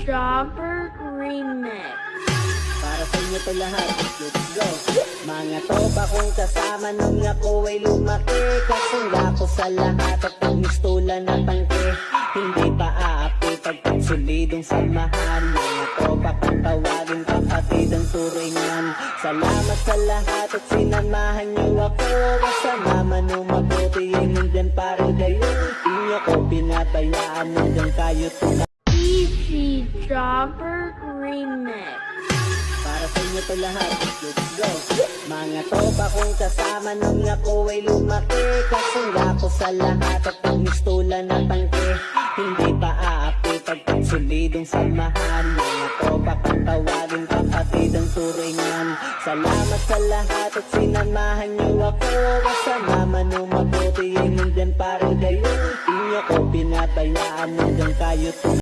Jobber Remix. Para sa inyo to lahat, let's go. Mga tropa kong kasama nung ako ay lumaki, kasangga ko sa lahat at pagmistulan na tangke. Hindi pa aapi pagpagsulidong samahan. Mga tropa kong tawagin kapatid ang turingan. Salamat sa lahat at sinamahan niyo ako. Kasama man o mabuti ay nandyan para kayo. Di niyo ko pinabayaan hanggang kayo to. Easy Jobber Remix. Para sa inyo to lahat, let's go. Mga tropa kong kasama nung ako ay lumaki, kasangga ko sa lahat at pagmistulan na tangke. Hindi pa aapi pagpagsulidong samahan. Mga tropa kong tawagin kapatid ang turingan. Salamat sa lahat at sinamahan niyo ako. Kasama man o mabuti ay nandyan para kayo. Di niyo ko pinabayaan hanggang kayo to.